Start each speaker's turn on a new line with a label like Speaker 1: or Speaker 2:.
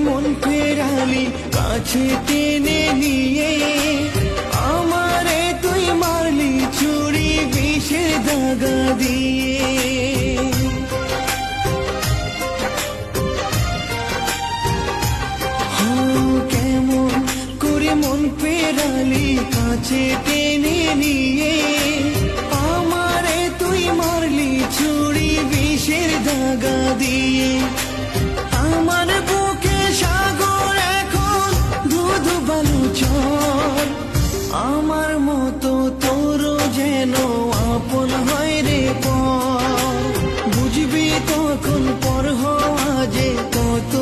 Speaker 1: মন ফেরালি কাছে টেনে নিয়ে, আমারে তুই মারলি ছুরি বিষের দাগা দিয়ে। কেমন করে মন ফেরালি কাছে টেনে নিয়ে, আমারে তুই মারলি ছুরি বিষের দাগা দিয়ে। আমার বুকে সাগর এখন ধুধু বালু চর, আমার মতো তোর যেন আপন হয় রে পর। বুঝবি তখন পর হওয়া যে কত